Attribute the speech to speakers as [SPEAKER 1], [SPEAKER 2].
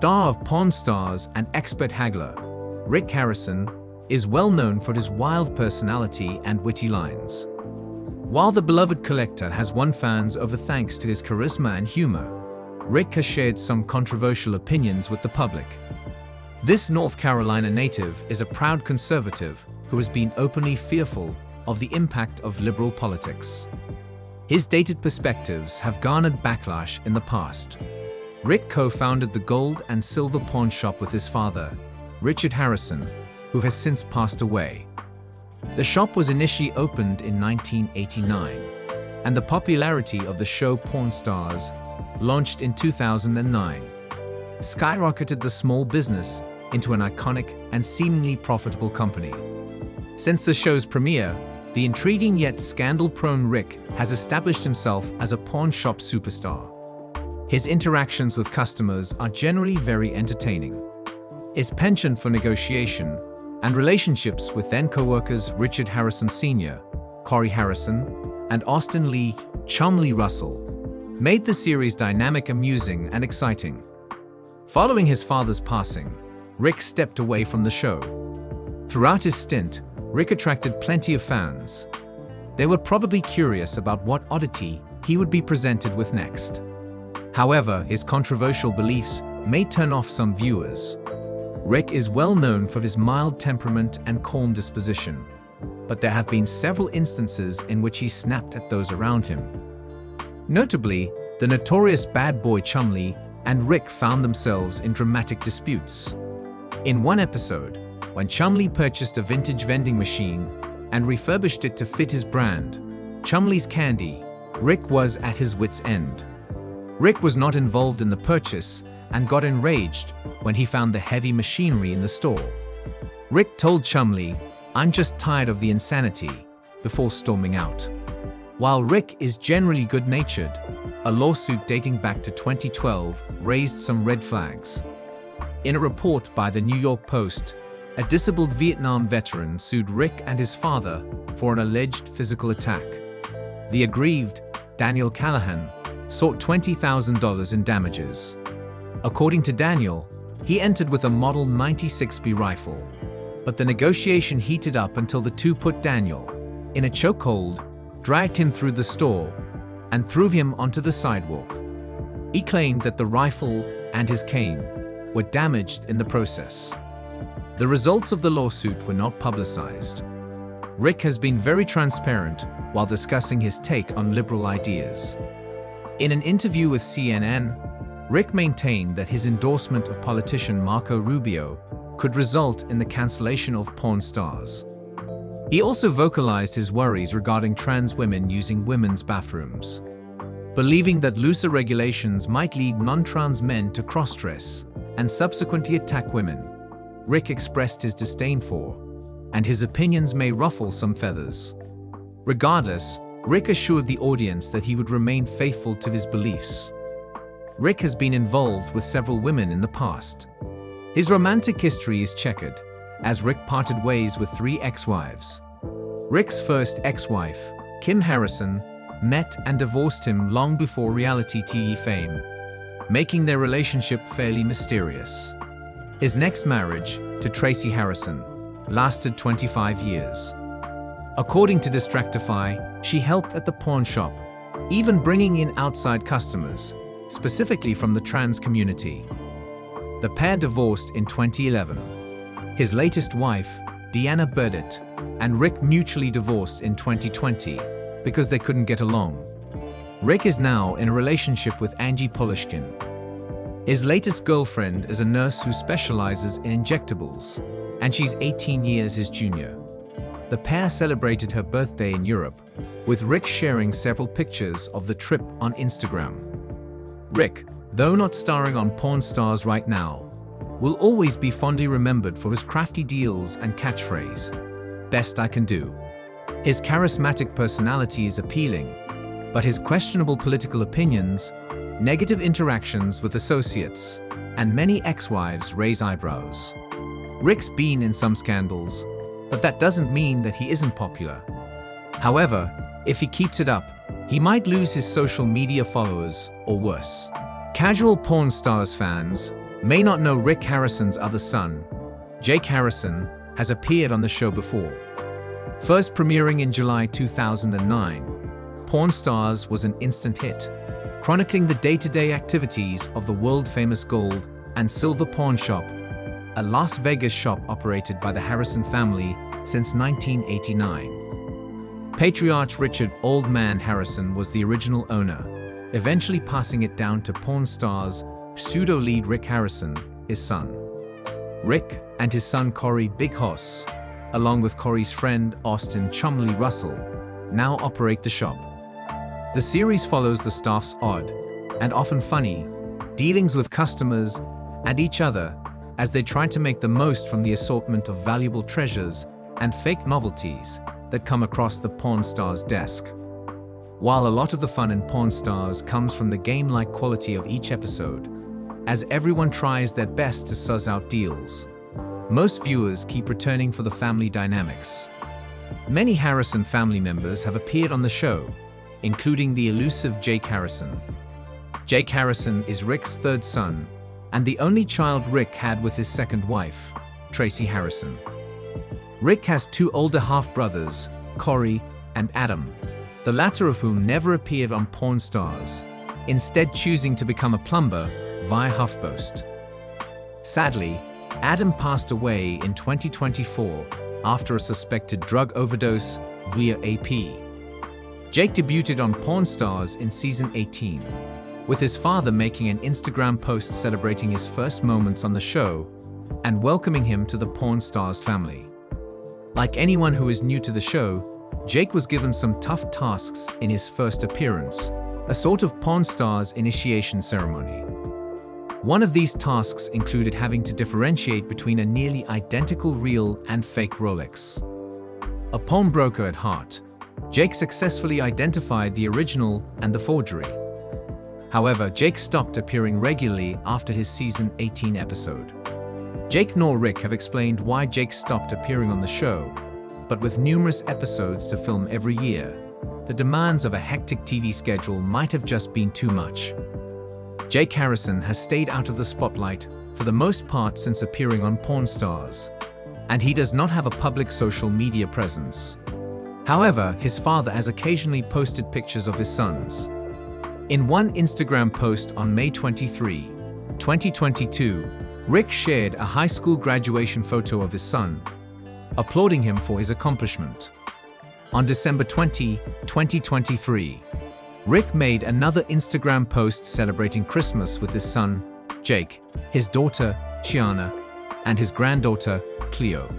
[SPEAKER 1] star of Pawn Stars and expert haggler, Rick Harrison is well known for his wild personality and witty lines. While the beloved collector has won fans over thanks to his charisma and humor, Rick has shared some controversial opinions with the public. This North Carolina native is a proud conservative who has been openly fearful of the impact of liberal politics. His dated perspectives have garnered backlash in the past. Rick co-founded the gold and silver pawn shop with his father, Richard Harrison, who has since passed away. The shop was initially opened in 1989, and the popularity of the show Pawn Stars, launched in 2009, skyrocketed the small business into an iconic and seemingly profitable company. Since the show's premiere, the intriguing yet scandal-prone Rick has established himself as a pawn shop superstar. His interactions with customers are generally very entertaining. His penchant for negotiation and relationships with then co-workers Richard Harrison Sr., Corey Harrison, and Austin Lee Chumlee Russell made the series dynamic, amusing, and exciting. Following his father's passing, Rick stepped away from the show. Throughout his stint, Rick attracted plenty of fans. They were probably curious about what oddity he would be presented with next. However, his controversial beliefs may turn off some viewers. Rick is well known for his mild temperament and calm disposition, but there have been several instances in which he snapped at those around him. Notably, the notorious bad boy Chumlee and Rick found themselves in dramatic disputes. In one episode, when Chumlee purchased a vintage vending machine and refurbished it to fit his brand, Chumlee's Candy, Rick was at his wit's end. Rick was not involved in the purchase and got enraged when he found the heavy machinery in the store. Rick told Chumlee, "I'm just tired of the insanity," before storming out. While Rick is generally good-natured, a lawsuit dating back to 2012 raised some red flags. In a report by the New York Post, a disabled Vietnam veteran sued Rick and his father for an alleged physical attack. The aggrieved, Daniel Callahan, sought $20,000 in damages. According to Daniel, he entered with a Model 96B rifle, but the negotiation heated up until the two put Daniel in a chokehold, dragged him through the store, and threw him onto the sidewalk. He claimed that the rifle and his cane were damaged in the process. The results of the lawsuit were not publicized. Rick has been very transparent while discussing his take on liberal ideas. In an interview with CNN, Rick maintained that his endorsement of politician Marco Rubio could result in the cancellation of Pawn Stars. He also vocalized his worries regarding trans women using women's bathrooms, believing that looser regulations might lead non-trans men to cross-dress and subsequently attack women. Rick expressed his disdain for, and his opinions may ruffle some feathers. Regardless, Rick assured the audience that he would remain faithful to his beliefs. Rick has been involved with several women in the past. His romantic history is checkered, as Rick parted ways with 3 ex-wives. Rick's first ex-wife, Kim Harrison, met and divorced him long before reality TV fame, making their relationship fairly mysterious. His next marriage, to Tracy Harrison, lasted 25 years. According to Distractify, she helped at the pawn shop, even bringing in outside customers, specifically from the trans community. The pair divorced in 2011. His latest wife, Deanna Burdett, and Rick mutually divorced in 2020 because they couldn't get along. Rick is now in a relationship with Angie Polishkin. His latest girlfriend is a nurse who specializes in injectables, and she's 18 years his junior. The pair celebrated her birthday in Europe, with Rick sharing several pictures of the trip on Instagram. Rick, though not starring on Pawn Stars right now, will always be fondly remembered for his crafty deals and catchphrase, "Best I can do." His charismatic personality is appealing, but his questionable political opinions, negative interactions with associates, and many ex-wives raise eyebrows. Rick's been in some scandals, but that doesn't mean that he isn't popular. However, if he keeps it up, he might lose his social media followers or worse. Casual Pawn Stars fans may not know Rick Harrison's other son, Jake Harrison, has appeared on the show before. First premiering in July 2009, Pawn Stars was an instant hit, chronicling the day-to-day activities of the world-famous gold and silver pawn shop, a Las Vegas shop operated by the Harrison family since 1989. Patriarch Richard "Old Man" Harrison was the original owner, eventually passing it down to Pawn Stars' pseudo-lead Rick Harrison, his son. Rick and his son Corey "Big Hoss", along with Corey's friend Austin "Chumlee" Russell, now operate the shop. The series follows the staff's odd, and often funny, dealings with customers and each other as they try to make the most from the assortment of valuable treasures and fake novelties that come across the Pawn Stars desk. While a lot of the fun in Pawn Stars comes from the game-like quality of each episode, as everyone tries their best to suss out deals, most viewers keep returning for the family dynamics. Many Harrison family members have appeared on the show, including the elusive Jake Harrison. Jake Harrison is Rick's third son, and the only child Rick had with his second wife, Tracy Harrison. Rick has two older half-brothers, Corey and Adam, the latter of whom never appeared on Pawn Stars, instead choosing to become a plumber via HuffPost. Sadly, Adam passed away in 2024 after a suspected drug overdose via AP. Jake debuted on Pawn Stars in season 18, with his father making an Instagram post celebrating his first moments on the show and welcoming him to the Pawn Stars family. Like anyone who is new to the show, Jake was given some tough tasks in his first appearance, a sort of Pawn Stars initiation ceremony. One of these tasks included having to differentiate between a nearly identical real and fake Rolex. A pawnbroker at heart, Jake successfully identified the original and the forgery. However, Jake stopped appearing regularly after his season 18 episode. Jake nor Rick have explained why Jake stopped appearing on the show, but with numerous episodes to film every year, the demands of a hectic TV schedule might have just been too much. Jake Harrison has stayed out of the spotlight for the most part since appearing on Pawn Stars, and he does not have a public social media presence. However, his father has occasionally posted pictures of his sons. In one Instagram post on May 23, 2022, Rick shared a high school graduation photo of his son, applauding him for his accomplishment. On December 20, 2023, Rick made another Instagram post celebrating Christmas with his son, Jake, his daughter, Chiana, and his granddaughter, Cleo.